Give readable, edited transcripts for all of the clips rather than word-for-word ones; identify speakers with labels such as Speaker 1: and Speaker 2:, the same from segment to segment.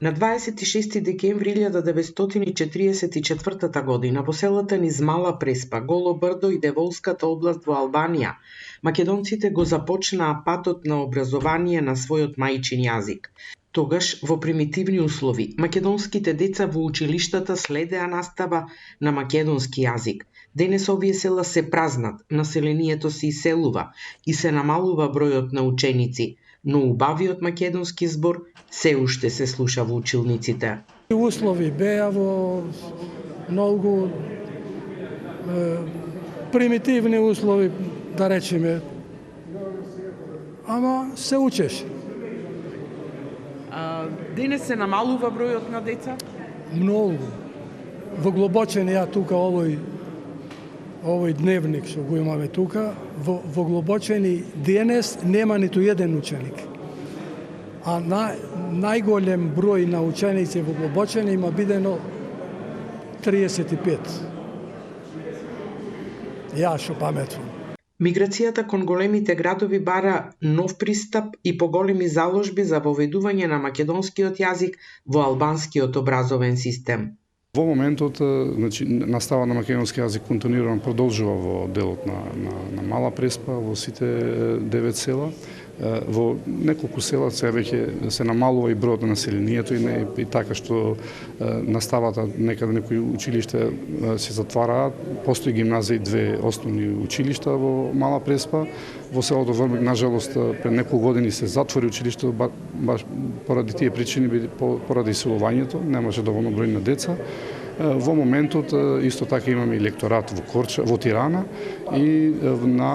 Speaker 1: На 26 декември 1944 година во селата низ Мала Преспа, Голо брдо и Деволската област во Албанија, македонците го започнаа патот на образование на својот мајчин јазик. Тогаш, во примитивни услови, македонските деца во училиштата следеа настава на македонски јазик. Денес овие села се празнат, населението се иселува и се намалува бројот на ученици, но убавиот македонски збор се уште се слуша во училниците.
Speaker 2: Услови беа во многу примитивни услови, да речеме, ама се учеше.
Speaker 1: Денес се намалува бројот на деца?
Speaker 2: Многу. Во Глобочен, ја тука овој дневник што го имаме тука, во Глобочени денес нема ниту еден ученик. А најголем број на ученици во Глобочени има бидено 35. Ја што паметувам.
Speaker 1: Миграцијата кон големите градови бара нов пристап и поголеми заложби за воведување на македонскиот јазик во албанскиот образовен систем.
Speaker 3: Во моментот, настава на македонски јазик континуирано продолжува во делот на Мала Преспа, во сите 9 села. Во неколку села се веќе се намалува и бројот на населението и така што наставата некаде некои училишта се затвараат. Постои гимназија и 2 основни училишта во Мала Преспа. Во селото Врбек, нажалост, пред неколку години се затвори училиште баш поради тие причини, поради иселувањето, немаше доволно број на деца. Во моментот исто така имаме и лекторат во Тирана и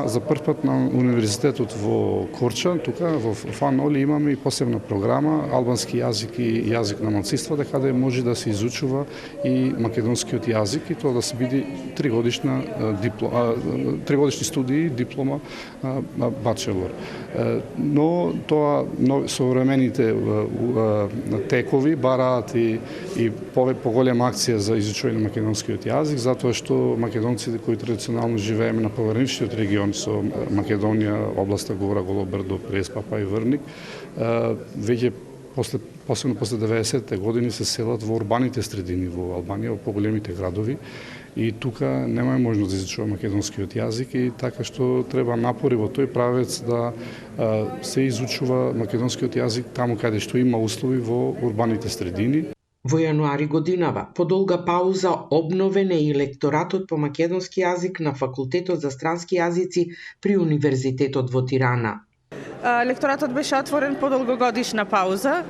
Speaker 3: за прв пат на универзитетот во Корча, тука во ФАН-Оли имаме и посебна програма албански јазик и јазик на малцинствата, каде може да се изучува и македонскиот јазик и тоа да се биде 3 годишни студии, диплома, бачелор. Но тоа современите текови бараат и поголема акција за изучување на македонскиот јазик, затоа што македонците кои традиционално живееме на пограничниот регион со Македонија, областа Гора, Голо брдо, Преспа, па и Врник, веќе посебно после 90-те години се селат во урбаните средини во Албанија, во поголемите градови и тука немаме можност да изучува македонскиот јазик и така што треба напори во тој правец да се изучува македонскиот јазик таму каде што има услови во урбаните средини.
Speaker 1: Во јануари годинава, по долга пауза, обновен е и лекторатот по македонски јазик на Факултетот за странски јазици при Универзитетот во Тирана.
Speaker 4: Лекторатот беше отворен по долгогодишна пауза.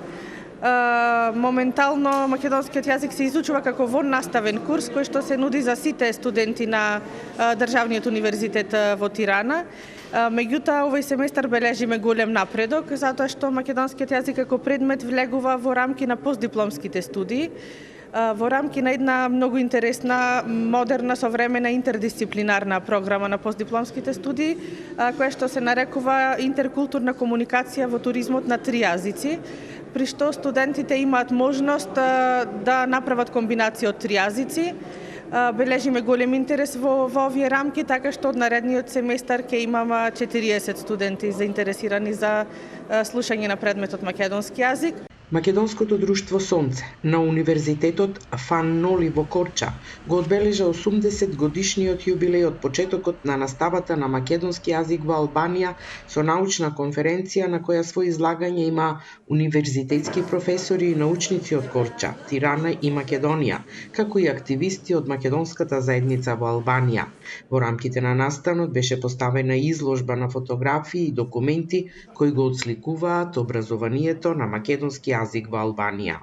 Speaker 4: Моментално македонскиот јазик се изучува како воннаставен курс кој што се нуди за сите студенти на Државниот универзитет во Тирана. Меѓутоа, овој семестар бележиме голем напредок, затоа што македонскиот јазик како предмет влегува во рамки на постдипломските студии, во рамки на една многу интересна, модерна, современа интердисциплинарна програма на постдипломските студии, која што се нарекува интеркултурна комуникација во туризмот на 3 јазици, при што студентите имаат можност да направат комбинација од 3 јазици. Бележиме голем интерес во овие рамки, така што од наредниот семестар ќе имаме 40 студенти заинтересирани за слушање на предметот македонски јазик.
Speaker 1: Македонското друштво Сонце на Универзитетот ФАН-Оли во Корча го одбележа 80 годишниот јубилеј од почетокот на наставата на македонски јазик во Албанија со научна конференција на која свој излагање има универзитетски професори и научници од Корча, Тирана и Македонија, како и активисти од македонската заедница во Албанија. Во рамките на настанот беше поставена изложба на фотографии и документи кои го отсликуваат образованието на македонски јазик во Албанија.